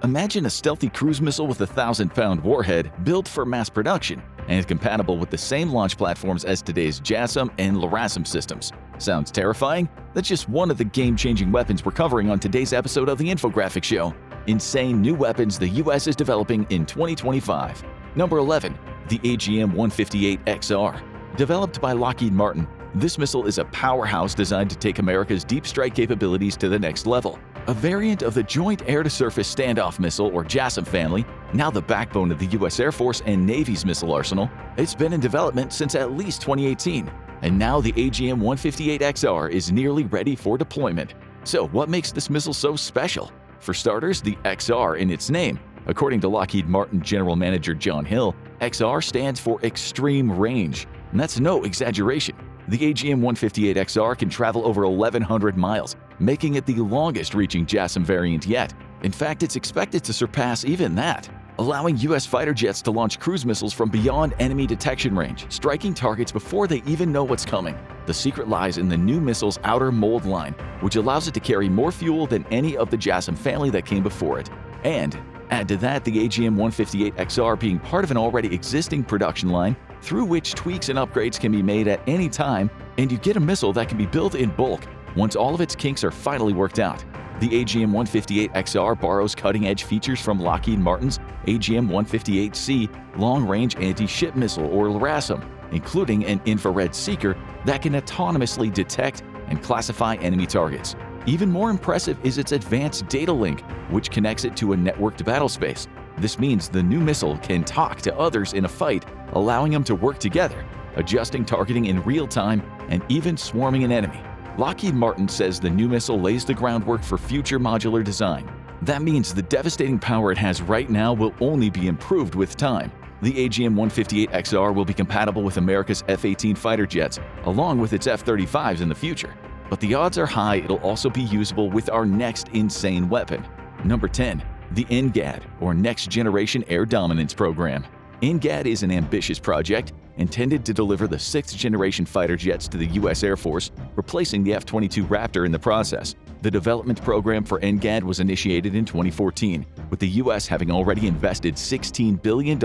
Imagine a stealthy cruise missile with a 1,000-pound warhead built for mass production and compatible with the same launch platforms as today's JASSM and LRASM systems. Sounds terrifying? That's just one of the game-changing weapons we're covering on today's episode of the Infographic Show. Insane new weapons the US is developing in 2025. Number 11. The AGM-158XR. Developed by Lockheed Martin, this missile is a powerhouse designed to take America's deep strike capabilities to the next level. A variant of the Joint Air-to-Surface Standoff Missile or JASSM family, now the backbone of the U.S. Air Force and Navy's missile arsenal, it's been in development since at least 2018. And now the AGM-158XR is nearly ready for deployment. So what makes this missile so special? For starters, the XR in its name. According to Lockheed Martin General Manager John Hill, XR stands for Extreme Range. And that's no exaggeration. The AGM-158XR can travel over 1,100 miles, making it the longest-reaching JASSM variant yet. In fact, it's expected to surpass even that, allowing U.S. fighter jets to launch cruise missiles from beyond enemy detection range, striking targets before they even know what's coming. The secret lies in the new missile's outer mold line, which allows it to carry more fuel than any of the JASSM family that came before it. And add to that the AGM-158XR being part of an already existing production line through which tweaks and upgrades can be made at any time, and you get a missile that can be built in bulk once all of its kinks are finally worked out. The AGM-158XR borrows cutting-edge features from Lockheed Martin's AGM-158C Long-Range Anti-Ship Missile or LRASM, including an infrared seeker that can autonomously detect and classify enemy targets. Even more impressive is its advanced data link, which connects it to a networked battlespace. This means the new missile can talk to others in a fight, allowing them to work together, adjusting targeting in real time, and even swarming an enemy. Lockheed Martin says the new missile lays the groundwork for future modular design. That means the devastating power it has right now will only be improved with time. The AGM-158XR will be compatible with America's F-18 fighter jets, along with its F-35s in the future. But the odds are high it'll also be usable with our next insane weapon. Number 10. The ENGAD, or Next Generation Air Dominance Program. ENGAD is an ambitious project intended to deliver the 6th-generation fighter jets to the U.S. Air Force, replacing the F-22 Raptor in the process. The development program for ENGAD was initiated in 2014, with the U.S. having already invested $16 billion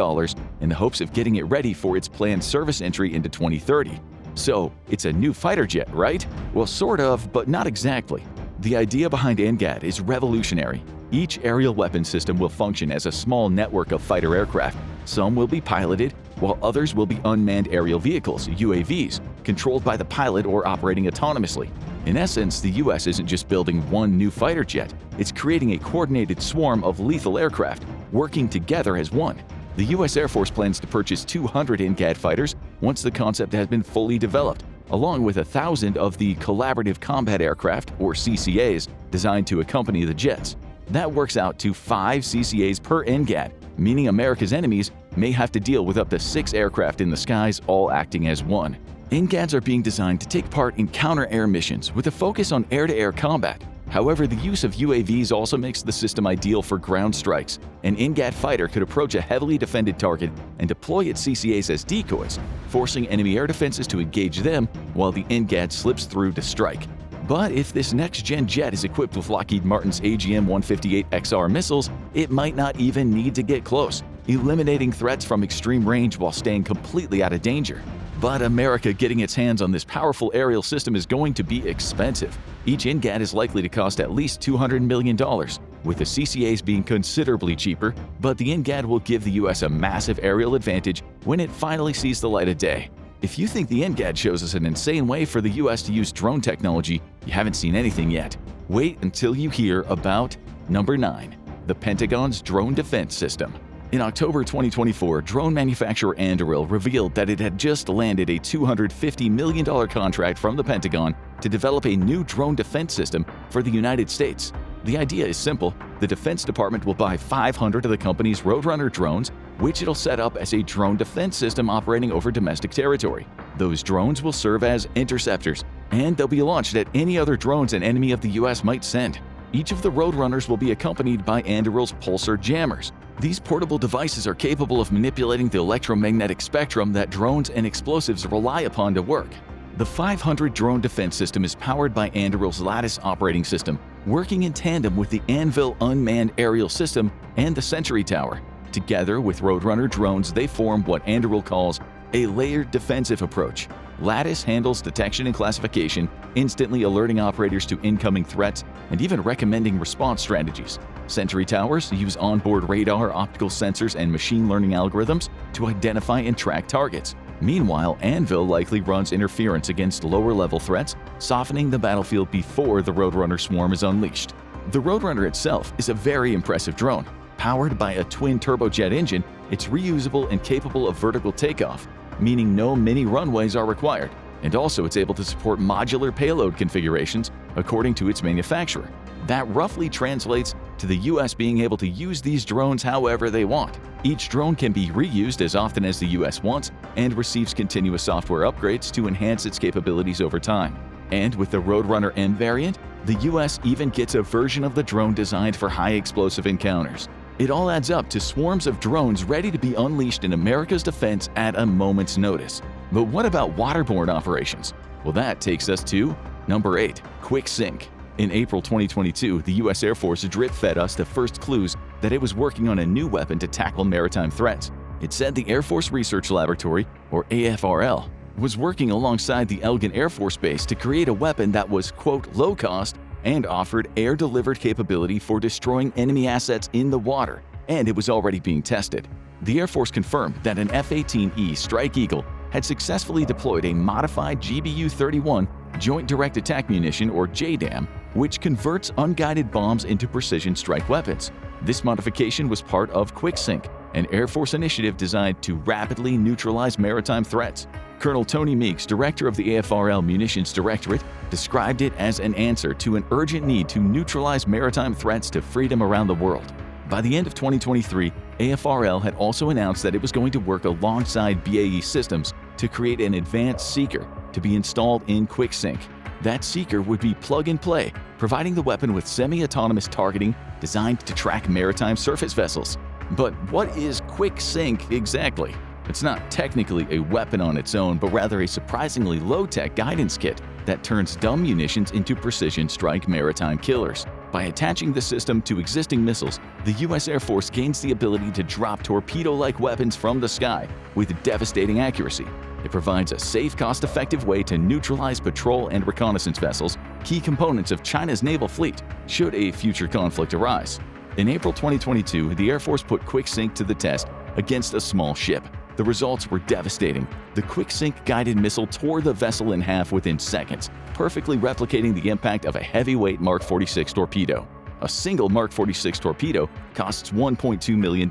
in the hopes of getting it ready for its planned service entry into 2030. So, it's a new fighter jet, right? Well, sort of, but not exactly. The idea behind ENGAD is revolutionary. Each aerial weapon system will function as a small network of fighter aircraft. Some will be piloted, while others will be unmanned aerial vehicles, UAVs, controlled by the pilot or operating autonomously. In essence, the US isn't just building one new fighter jet, it's creating a coordinated swarm of lethal aircraft, working together as one. The US Air Force plans to purchase 200 ENGAD fighters once the concept has been fully developed, along with 1,000 of the Collaborative Combat Aircraft, or CCAs, designed to accompany the jets. That works out to 5 CCAs per ENGAD, meaning America's enemies may have to deal with up to 6 aircraft in the skies all acting as one. ENGADs are being designed to take part in counter-air missions with a focus on air-to-air combat. However, the use of UAVs also makes the system ideal for ground strikes. An ENGAD fighter could approach a heavily defended target and deploy its CCAs as decoys, forcing enemy air defenses to engage them while the ENGAD slips through to strike. But if this next-gen jet is equipped with Lockheed Martin's AGM-158XR missiles, it might not even need to get close, eliminating threats from extreme range while staying completely out of danger. But America getting its hands on this powerful aerial system is going to be expensive. Each ENGAD is likely to cost at least $200 million, with the CCAs being considerably cheaper, but the ENGAD will give the US a massive aerial advantage when it finally sees the light of day. If you think the ENGAD shows us an insane way for the US to use drone technology, you haven't seen anything yet. Wait until you hear about Number 9. The Pentagon's Drone Defense System. In October 2024, drone manufacturer Anduril revealed that it had just landed a $250 million contract from the Pentagon to develop a new drone defense system for the United States. The idea is simple. The Defense Department will buy 500 of the company's Roadrunner drones, which it'll set up as a drone defense system operating over domestic territory. Those drones will serve as interceptors, and they'll be launched at any other drones an enemy of the US might send. Each of the Roadrunners will be accompanied by Anduril's pulsar jammers. These portable devices are capable of manipulating the electromagnetic spectrum that drones and explosives rely upon to work. The 500 drone defense system is powered by Anduril's Lattice operating system, working in tandem with the Anvil unmanned aerial system and the Sentry Tower. Together with Roadrunner drones, they form what Anduril calls a layered defensive approach. Lattice handles detection and classification, instantly alerting operators to incoming threats and even recommending response strategies. Sentry Towers use onboard radar, optical sensors, and machine learning algorithms to identify and track targets. Meanwhile, Anvil likely runs interference against lower-level threats, softening the battlefield before the Roadrunner swarm is unleashed. The Roadrunner itself is a very impressive drone. Powered by a twin turbojet engine, it's reusable and capable of vertical takeoff, meaning no mini runways are required, and also it's able to support modular payload configurations according to its manufacturer. That roughly translates to the US being able to use these drones however they want. Each drone can be reused as often as the US wants and receives continuous software upgrades to enhance its capabilities over time. And with the Roadrunner M variant, the US even gets a version of the drone designed for high explosive encounters. It all adds up to swarms of drones ready to be unleashed in America's defense at a moment's notice. But what about waterborne operations? Well, that takes us to number 8, Quicksync. In April 2022, the US Air Force drip-fed us the first clues that it was working on a new weapon to tackle maritime threats. It said the Air Force Research Laboratory, or AFRL, was working alongside the Elgin Air Force Base to create a weapon that was, quote, low-cost and offered air-delivered capability for destroying enemy assets in the water, and it was already being tested. The Air Force confirmed that an F-18E Strike Eagle had successfully deployed a modified GBU-31 Joint Direct Attack Munition, or JDAM, which converts unguided bombs into precision strike weapons. This modification was part of Quicksync, an Air Force initiative designed to rapidly neutralize maritime threats. Colonel Tony Meeks, director of the AFRL Munitions Directorate, described it as an answer to an urgent need to neutralize maritime threats to freedom around the world. By the end of 2023, AFRL had also announced that it was going to work alongside BAE Systems to create an advanced seeker to be installed in Quicksync. That seeker would be plug-and-play, providing the weapon with semi-autonomous targeting designed to track maritime surface vessels. But what is Quicksync exactly? It's not technically a weapon on its own, but rather a surprisingly low-tech guidance kit that turns dumb munitions into precision strike maritime killers. By attaching the system to existing missiles, the US Air Force gains the ability to drop torpedo-like weapons from the sky with devastating accuracy. It provides a safe, cost-effective way to neutralize patrol and reconnaissance vessels, key components of China's naval fleet, should a future conflict arise. In April 2022, the Air Force put Quicksync to the test against a small ship. The results were devastating. The Quicksync guided missile tore the vessel in half within seconds, perfectly replicating the impact of a heavyweight Mark 46 torpedo. A single Mark 46 torpedo costs $1.2 million,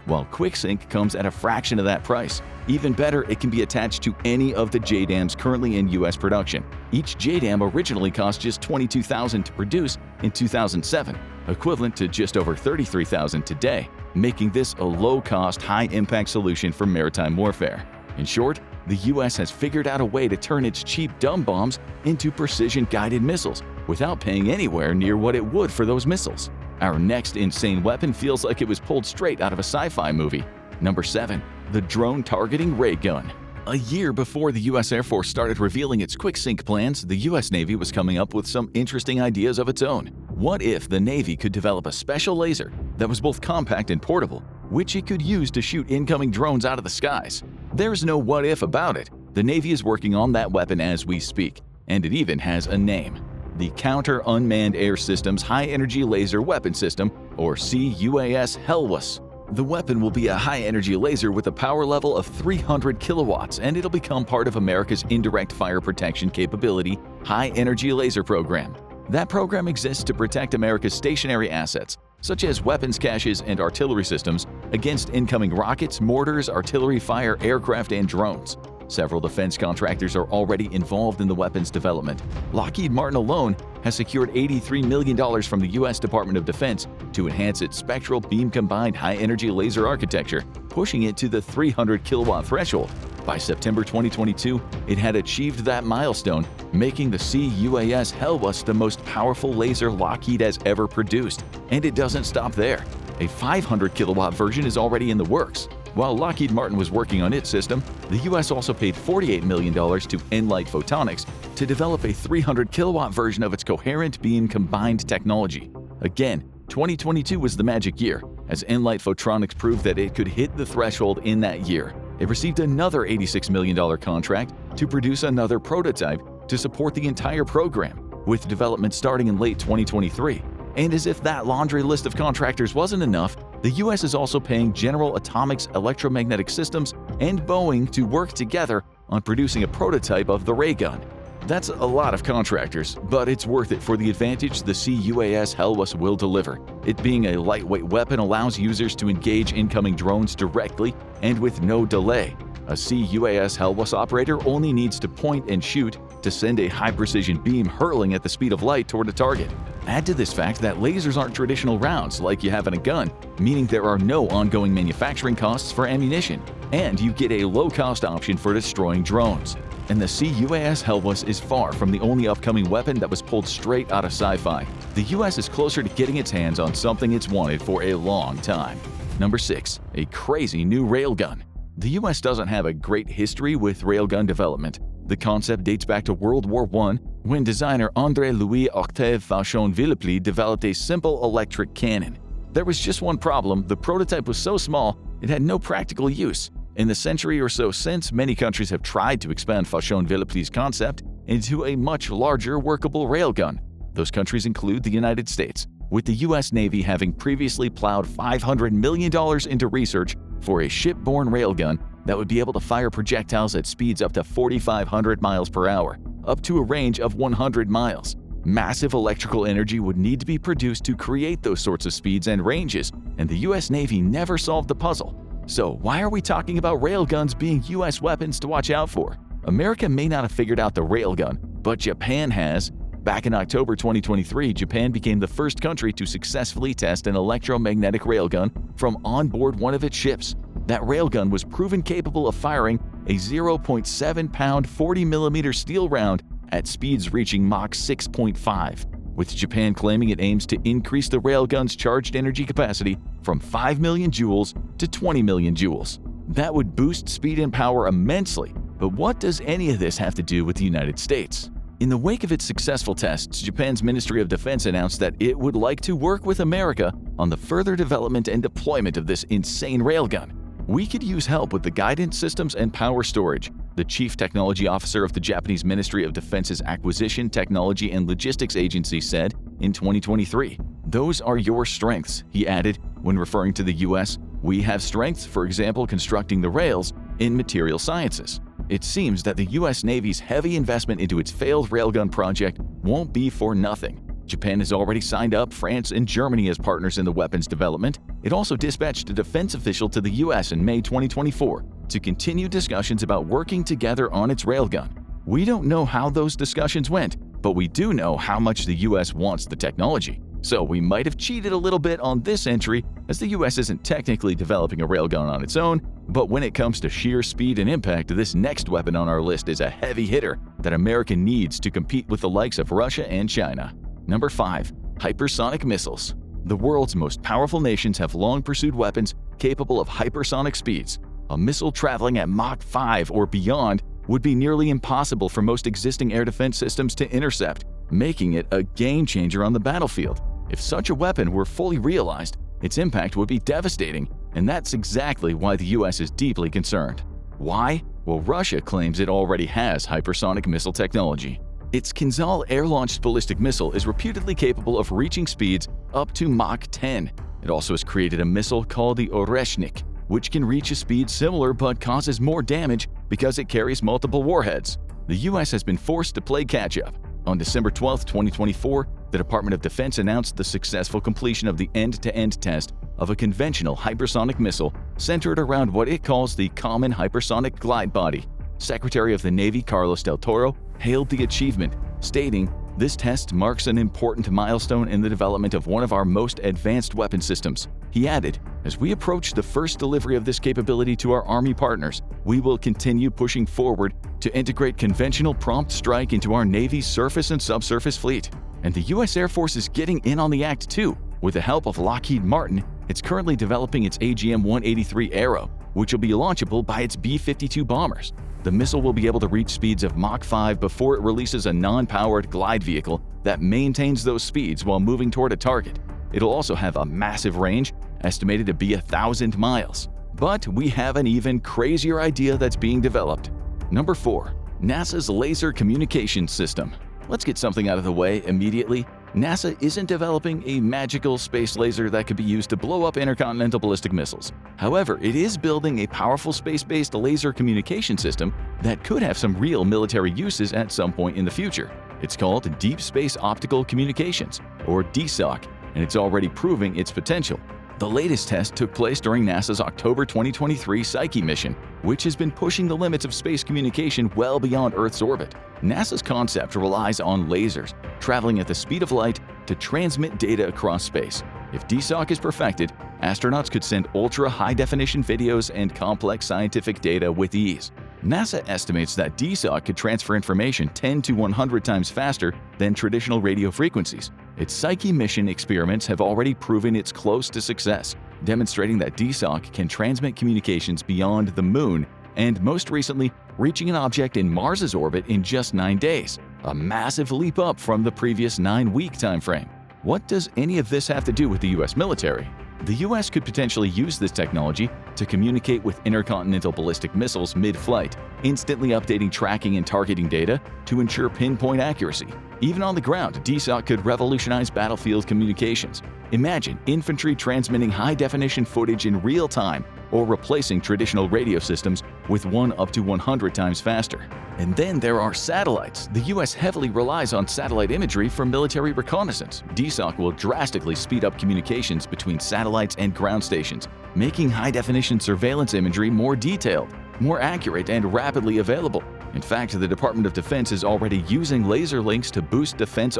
while Quicksync comes at a fraction of that price. Even better, it can be attached to any of the JDAMs currently in US production. Each JDAM originally cost just $22,000 to produce in 2007, equivalent to just over $33,000 today, making this a low-cost, high-impact solution for maritime warfare. In short, the US has figured out a way to turn its cheap dumb bombs into precision-guided missiles without paying anywhere near what it would for those missiles. Our next insane weapon feels like it was pulled straight out of a sci-fi movie. Number 7. The Drone Targeting Railgun. A year before the US Air Force started revealing its Quicksync plans, the US Navy was coming up with some interesting ideas of its own. What if the Navy could develop a special laser that was both compact and portable, which it could use to shoot incoming drones out of the skies? There's no what if about it. The Navy is working on that weapon as we speak, and it even has a name: the Counter Unmanned Air Systems High Energy Laser Weapon System, or CUAS HELWAS. The weapon will be a high-energy laser with a power level of 300 kilowatts, and it'll become part of America's Indirect Fire Protection Capability High-Energy Laser Program. That program exists to protect America's stationary assets, such as weapons caches and artillery systems, against incoming rockets, mortars, artillery fire, aircraft, and drones. Several defense contractors are already involved in the weapon's development. Lockheed Martin alone has secured $83 million from the U.S. Department of Defense to enhance its spectral beam-combined high-energy laser architecture, pushing it to the 300 kilowatt threshold. By September 2022, it had achieved that milestone, making the CUAS HELWAS the most powerful laser Lockheed has ever produced. And it doesn't stop there. A 500 kilowatt version is already in the works. While Lockheed Martin was working on its system, the US also paid $48 million to Enlight Photonics to develop a 300 kilowatt version of its coherent beam combined technology. Again, 2022 was the magic year, as Enlight Photonics proved that it could hit the threshold in that year. It received another $86 million contract to produce another prototype to support the entire program, with development starting in late 2023. And as if that laundry list of contractors wasn't enough, the US is also paying General Atomics Electromagnetic Systems and Boeing to work together on producing a prototype of the Railgun. That's a lot of contractors, but it's worth it for the advantage the C-UAS Helwas will deliver. It being a lightweight weapon allows users to engage incoming drones directly and with no delay. A C-UAS Helwas operator only needs to point and shoot to send a high-precision beam hurtling at the speed of light toward a target. Add to this fact that lasers aren't traditional rounds like you have in a gun, meaning there are no ongoing manufacturing costs for ammunition, and you get a low-cost option for destroying drones. And the C-UAS Helwas is far from the only upcoming weapon that was pulled straight out of sci-fi. The US is closer to getting its hands on something it's wanted for a long time. Number 6. A crazy new railgun. The US doesn't have a great history with railgun development. The concept dates back to World War I, when designer André-Louis Octave Vachon-Villeplied developed a simple electric cannon. There was just one problem: the prototype was so small it had no practical use. In the century or so since, many countries have tried to expand Vachon-Villeplied's concept into a much larger workable railgun. Those countries include the United States, with the US Navy having previously plowed $500 million into research for a shipborne railgun that would be able to fire projectiles at speeds up to 4,500 miles per hour, up to a range of 100 miles. Massive electrical energy would need to be produced to create those sorts of speeds and ranges, and the US Navy never solved the puzzle. So why are we talking about railguns being US weapons to watch out for? America may not have figured out the railgun, but Japan has. Back in October 2023, Japan became the first country to successfully test an electromagnetic railgun from on board one of its ships. That railgun was proven capable of firing a 0.7-pound 40mm steel round at speeds reaching Mach 6.5, with Japan claiming it aims to increase the railgun's charged energy capacity from 5 million joules to 20 million joules. That would boost speed and power immensely, but what does any of this have to do with the United States? In the wake of its successful tests, Japan's Ministry of Defense announced that it would like to work with America on the further development and deployment of this insane railgun. We could use help with the guidance systems and power storage, the chief technology officer of the Japanese Ministry of Defense's Acquisition, Technology and Logistics Agency said in 2023. Those are your strengths, he added, when referring to the US. We have strengths, for example, constructing the rails, in material sciences. It seems that the US Navy's heavy investment into its failed railgun project won't be for nothing. Japan has already signed up France and Germany as partners in the weapons development. It also dispatched a defense official to the US in May 2024 to continue discussions about working together on its railgun. We don't know how those discussions went, but we do know how much the US wants the technology. So we might have cheated a little bit on this entry, as the US isn't technically developing a railgun on its own, but when it comes to sheer speed and impact, this next weapon on our list is a heavy hitter that America needs to compete with the likes of Russia and China. Number 5. Hypersonic Missiles. The world's most powerful nations have long pursued weapons capable of hypersonic speeds. A missile traveling at Mach 5 or beyond would be nearly impossible for most existing air defense systems to intercept, making it a game-changer on the battlefield. If such a weapon were fully realized, its impact would be devastating, and that's exactly why the US is deeply concerned. Why? Well, Russia claims it already has hypersonic missile technology. Its Kinzhal air-launched ballistic missile is reputedly capable of reaching speeds up to Mach 10. It also has created a missile called the Oreshnik, which can reach a speed similar but causes more damage because it carries multiple warheads. The US has been forced to play catch-up. On December 12, 2024, the Department of Defense announced the successful completion of the end-to-end test of a conventional hypersonic missile centered around what it calls the Common Hypersonic Glide Body. Secretary of the Navy Carlos del Toro hailed the achievement, stating, "This test marks an important milestone in the development of one of our most advanced weapon systems." He added, "As we approach the first delivery of this capability to our Army partners, we will continue pushing forward to integrate conventional prompt strike into our Navy's surface and subsurface fleet." And the US Air Force is getting in on the act too. With the help of Lockheed Martin, It's currently developing its AGM-183 Arrow, which will be launchable by its B-52 bombers. The missile will be able to reach speeds of Mach 5 before it releases a non-powered glide vehicle that maintains those speeds while moving toward a target. It'll also have a massive range, estimated to be 1,000 miles. But we have an even crazier idea that's being developed. Number 4. NASA's Laser Communication System. Let's get something out of the way immediately. NASA isn't developing a magical space laser that could be used to blow up intercontinental ballistic missiles. However, it is building a powerful space-based laser communication system that could have some real military uses at some point in the future. It's called Deep Space Optical Communications, or DSOC, and it's already proving its potential. The latest test took place during NASA's October 2023 Psyche mission, which has been pushing the limits of space communication well beyond Earth's orbit. NASA's concept relies on lasers, traveling at the speed of light to transmit data across space. If DSOC is perfected, astronauts could send ultra-high-definition videos and complex scientific data with ease. NASA estimates that DSOC could transfer information 10 to 100 times faster than traditional radio frequencies. Its Psyche mission experiments have already proven it's close to success, demonstrating that DSOC can transmit communications beyond the Moon and, most recently, reaching an object in Mars's orbit in just 9 days, a massive leap up from the previous 9-week timeframe. What does any of this have to do with the US military? The US could potentially use this technology to communicate with intercontinental ballistic missiles mid-flight, instantly updating tracking and targeting data to ensure pinpoint accuracy. Even on the ground, DSOC could revolutionize battlefield communications. Imagine infantry transmitting high-definition footage in real time or replacing traditional radio systems with one up to 100 times faster. And then there are satellites. The US heavily relies on satellite imagery for military reconnaissance. DSOC will drastically speed up communications between satellites and ground stations, making high-definition surveillance imagery more detailed, more accurate, and rapidly available. In fact, the Department of Defense is already using laser links to boost defense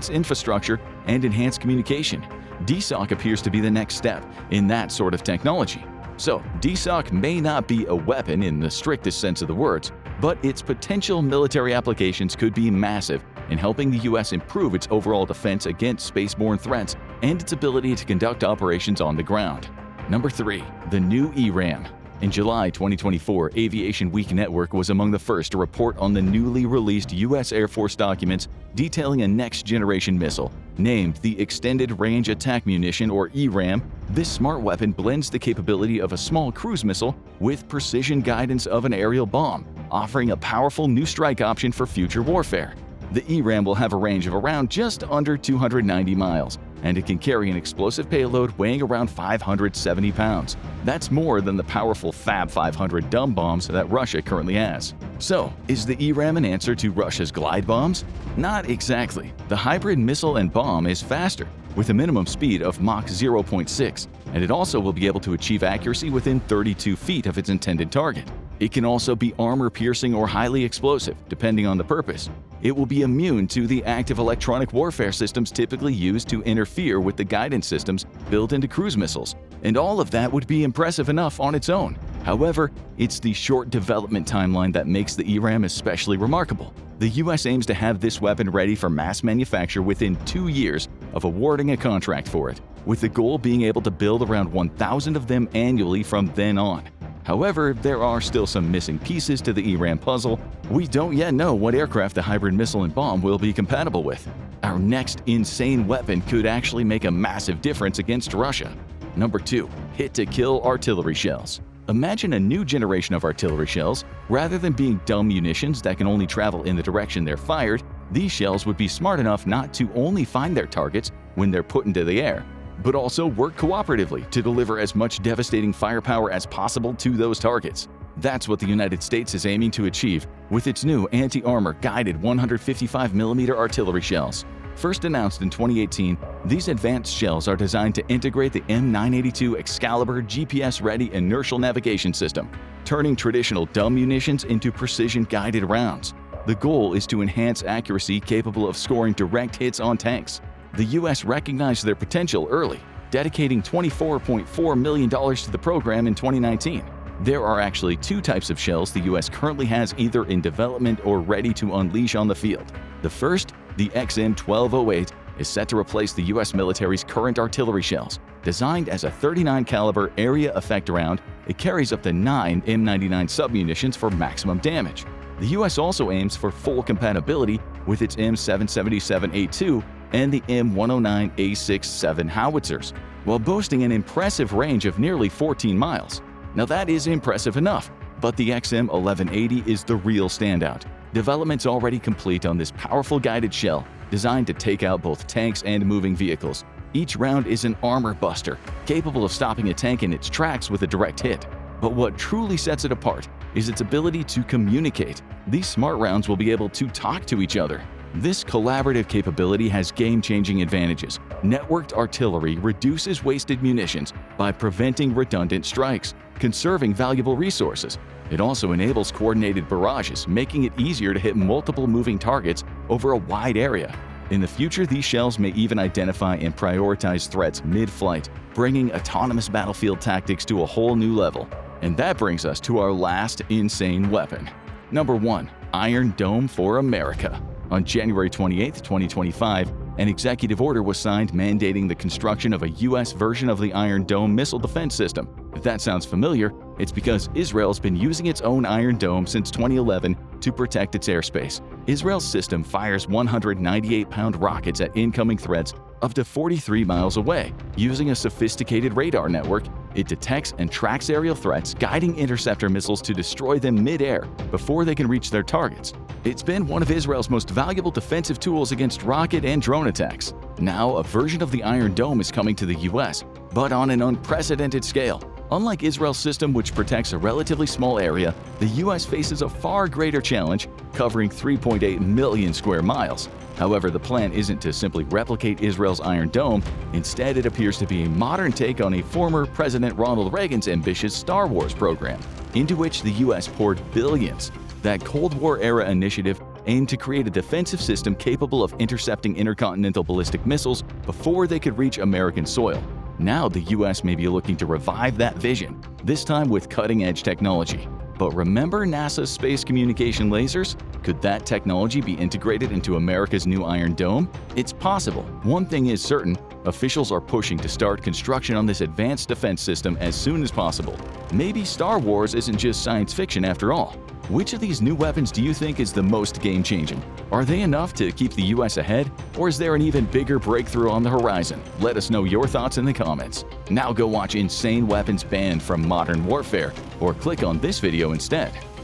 infrastructure and enhance communication. DSOC appears to be the next step in that sort of technology. So, DSOC may not be a weapon in the strictest sense of the words, but its potential military applications could be massive in helping the US improve its overall defense against spaceborne threats and its ability to conduct operations on the ground. Number 3. The new ERAM. In July 2024, Aviation Week Network was among the first to report on the newly released US Air Force documents detailing a next-generation missile named the Extended Range Attack Munition, or ERAM. This smart weapon blends the capability of a small cruise missile with precision guidance of an aerial bomb, offering a powerful new strike option for future warfare. The ERAM will have a range of around just under 290 miles, and it can carry an explosive payload weighing around 570 pounds. That's more than the powerful Fab 500 dumb bombs that Russia currently has. So, is the ERAM an answer to Russia's glide bombs? Not exactly. The hybrid missile and bomb is faster, with a minimum speed of Mach 0.6, and it also will be able to achieve accuracy within 32 feet of its intended target. It can also be armor-piercing or highly explosive, depending on the purpose. It will be immune to the active electronic warfare systems typically used to interfere with the guidance systems built into cruise missiles, and all of that would be impressive enough on its own. However, it's the short development timeline that makes the ERAM especially remarkable. The US aims to have this weapon ready for mass manufacture within 2 years of awarding a contract for it, with the goal being able to build around 1,000 of them annually from then on. However, there are still some missing pieces to the ERAM puzzle. We don't yet know what aircraft the hybrid missile and bomb will be compatible with. Our next insane weapon could actually make a massive difference against Russia. Number 2. Hit-to-kill artillery shells. Imagine a new generation of artillery shells. Rather than being dumb munitions that can only travel in the direction they're fired, these shells would be smart enough not to only find their targets when they're put into the air, but also work cooperatively to deliver as much devastating firepower as possible to those targets. That's what the United States is aiming to achieve with its new anti-armor guided 155mm artillery shells. First announced in 2018, these advanced shells are designed to integrate the M982 Excalibur GPS-ready inertial navigation system, turning traditional dumb munitions into precision-guided rounds. The goal is to enhance accuracy capable of scoring direct hits on tanks. The US recognized their potential early, dedicating $24.4 million to the program in 2019. There are actually 2 types of shells the US currently has either in development or ready to unleash on the field. The first, the XM1208, is set to replace the U.S. military's current artillery shells. Designed as a .39 caliber area effect round, it carries up to 9 M99 submunitions for maximum damage. The U.S. also aims for full compatibility with its M777A2 and the M109A67 howitzers, while boasting an impressive range of nearly 14 miles. Now that is impressive enough, but the XM1180 is the real standout. Development's already complete on this powerful guided shell, designed to take out both tanks and moving vehicles. Each round is an armor buster, capable of stopping a tank in its tracks with a direct hit. But what truly sets it apart is its ability to communicate. These smart rounds will be able to talk to each other. This collaborative capability has game-changing advantages. Networked artillery reduces wasted munitions by preventing redundant strikes, conserving valuable resources. It also enables coordinated barrages, making it easier to hit multiple moving targets over a wide area. In the future, these shells may even identify and prioritize threats mid-flight, bringing autonomous battlefield tactics to a whole new level. And that brings us to our last insane weapon. Number 1. Iron Dome for America. On January 28, 2025, an executive order was signed mandating the construction of a U.S. version of the Iron Dome missile defense system. If that sounds familiar, it's because Israel's been using its own Iron Dome since 2011 to protect its airspace. Israel's system fires 198-pound rockets at incoming threats up to 43 miles away. Using a sophisticated radar network, it detects and tracks aerial threats, guiding interceptor missiles to destroy them mid-air before they can reach their targets. It's been one of Israel's most valuable defensive tools against rocket and drone attacks. Now, a version of the Iron Dome is coming to the US, but on an unprecedented scale. Unlike Israel's system, which protects a relatively small area, the US faces a far greater challenge, covering 3.8 million square miles. However, the plan isn't to simply replicate Israel's Iron Dome. Instead, it appears to be a modern take on a former President Ronald Reagan's ambitious Star Wars program, into which the US poured billions. That Cold War-era initiative aimed to create a defensive system capable of intercepting intercontinental ballistic missiles before they could reach American soil. Now the US may be looking to revive that vision, this time with cutting-edge technology. But remember NASA's space communication lasers? Could that technology be integrated into America's new Iron Dome? It's possible. One thing is certain, officials are pushing to start construction on this advanced defense system as soon as possible. Maybe Star Wars isn't just science fiction after all. Which of these new weapons do you think is the most game-changing? Are they enough to keep the US ahead, or is there an even bigger breakthrough on the horizon? Let us know your thoughts in the comments. Now go watch Insane Weapons Banned from Modern Warfare, or click on this video instead.